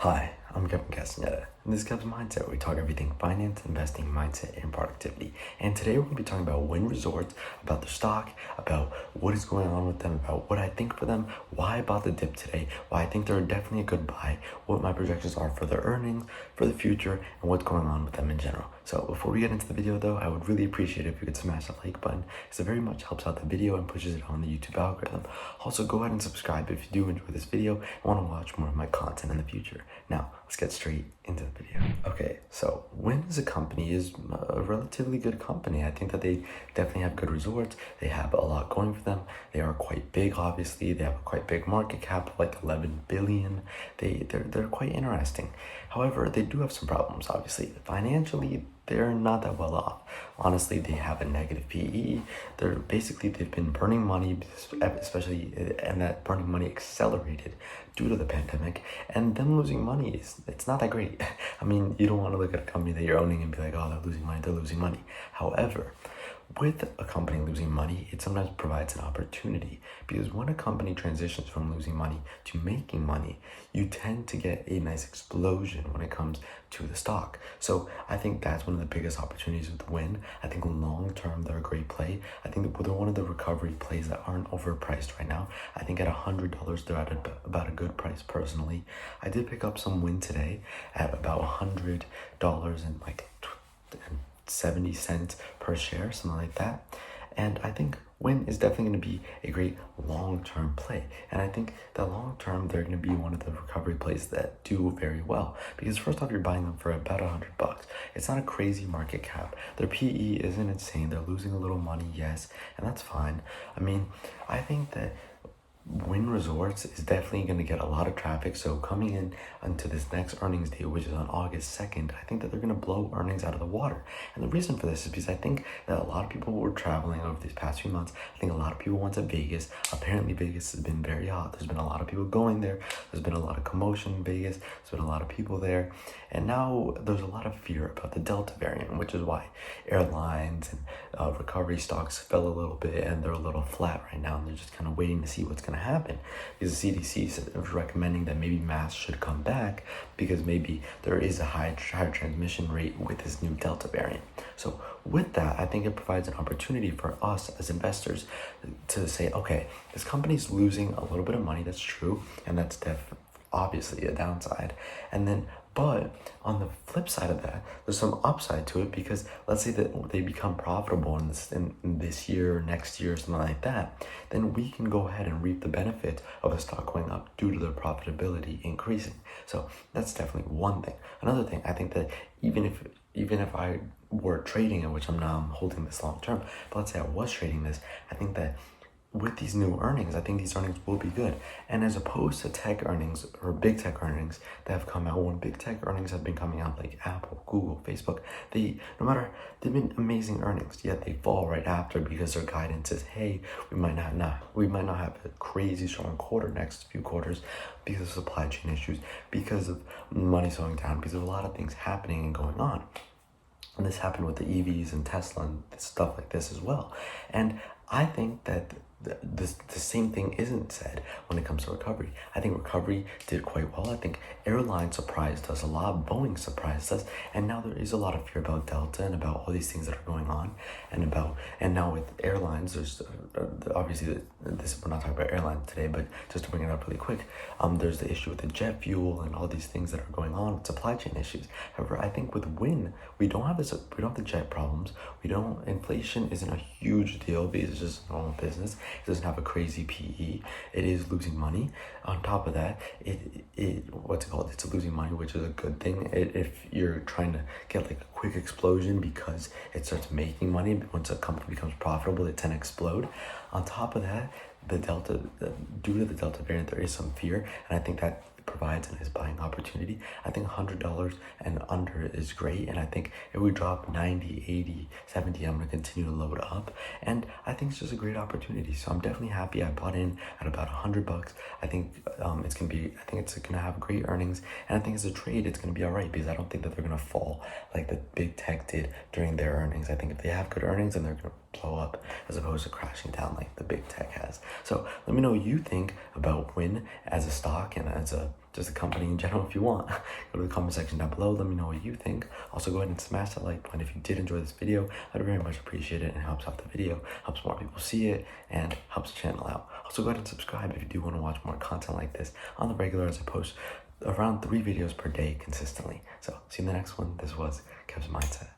Hi, I'm Kevin Castaneda, and this is Kevin's Mindset, where we talk everything finance, investing, mindset, and productivity. And today we're going to be talking about Wynn Resorts, about their stock, about what is going on with them, about what I think for them, why I bought the dip today, why I think they're definitely a good buy, what my projections are for their earnings, for the future, and what's going on with them in general. So before we get into the video though, I would really appreciate it if you could smash that like button, because it very much helps out the video and pushes it on the YouTube algorithm. Also, go ahead and subscribe if you do enjoy this video and want to watch more of my content in the future. Now, let's get straight into the video. Okay, so Wynn as a company is a relatively good company. I think that they definitely have good resorts. They have a lot going for them. They are quite big, obviously. They have a quite big market cap of like 11 billion. They're quite interesting. However, they do have some problems, obviously. Financially, they're not that well off. Honestly, they have a negative PE. They've been burning money, especially, and that burning money accelerated due to the pandemic, and them losing money it's not that great. I mean, you don't want to look at a company that you're owning and be like, oh, they're losing money. However, with a company losing money, it sometimes provides an opportunity, because when a company transitions from losing money to making money, you tend to get a nice explosion when it comes to the stock. So I think that's one of the biggest opportunities with Wynn. I think long term they're a great play. I think that they're one of the recovery plays that aren't overpriced right now. I think at $100 they're at about a good price personally. I did pick up some Wynn today at about $100 and like 70 cents per share, something like that. And I think Wynn is definitely going to be a great long-term play. And I think that long-term, they're going to be one of the recovery plays that do very well. Because first off, you're buying them for about $100. It's not a crazy market cap. Their PE isn't insane. They're losing a little money, yes, and that's fine. I mean, I think that Wynn Resorts is definitely going to get a lot of traffic. So coming in into this next earnings day, which is on August 2nd, I think that they're going to blow earnings out of the water. And the reason for this is because I think that a lot of people were traveling over these past few months. I think a lot of people went to Vegas. Apparently Vegas has been very hot. There's been a lot of people going there. There's been a lot of commotion in Vegas. There's been a lot of people there. And now there's a lot of fear about the Delta variant, which is why airlines and recovery stocks fell a little bit, and they're a little flat right now. And they're just kind of waiting to see what's going to happen, because the CDC is recommending that maybe masks should come back, because maybe there is a higher transmission rate with this new Delta variant. So with that, I think it provides an opportunity for us as investors to say, okay, this company's losing a little bit of money. That's true, and that's obviously a downside. And then, but on the flip side of that, there's some upside to it, because let's say that they become profitable in this year or next year or something like that, then we can go ahead and reap the benefits of a stock going up due to their profitability increasing. So that's definitely one thing. Another thing, I think that even if I were trading it, which I'm holding this long term, but let's say I was trading this, I think that with these new earnings, I think these earnings will be good. And as opposed to tech earnings or big tech earnings that have come out, when big tech earnings have been coming out, like Apple, Google, Facebook, they've been amazing earnings, yet they fall right after, because their guidance is, hey, we might not have a crazy strong quarter next few quarters because of supply chain issues, because of money slowing down, because of a lot of things happening and going on. And this happened with the EVs and Tesla and stuff like this as well. And I think that the same thing isn't said when it comes to recovery. I think recovery did quite well. I think airlines surprised us a lot. Boeing surprised us. And now there is a lot of fear about Delta and about all these things that are going on. And now with airlines, there's obviously we're not talking about airlines today, but just to bring it up really quick, there's the issue with the jet fuel and all these things that are going on with supply chain issues. However, I think with Wynn, we don't have the jet problems. Inflation isn't a huge deal, because it's just normal business. It doesn't have a crazy PE. It is losing money. On top of that, it's losing money, which is a good thing. If you're trying to get like a quick explosion because it starts making money, once a company becomes profitable, it tends to explode. On top of that, due to the Delta variant, there is some fear, and I think that provides a nice buying opportunity. I think $100 and under is great, and I think if we drop 90, 80, 70, I'm going to continue to load up, and I think it's just a great opportunity. So I'm definitely happy I bought in at about $100. I think it's gonna have great earnings, and I think as a trade it's gonna be all right, because I don't think that they're gonna fall like the big tech did during their earnings. I think if they have good earnings and they're blow up as opposed to crashing down like the big tech has. So let me know what you think about Wynn as a stock and as just a company in general. If you want, go to the comment section down below. Let me know what you think. Also, go ahead and smash that like button if you did enjoy this video. I'd very much appreciate it, and it helps out the video, helps more people see it, and helps the channel out. Also, go ahead and subscribe if you do want to watch more content like this on the regular, as I post around 3 videos per day consistently. So see you in the next one. This was Kev's Mindset.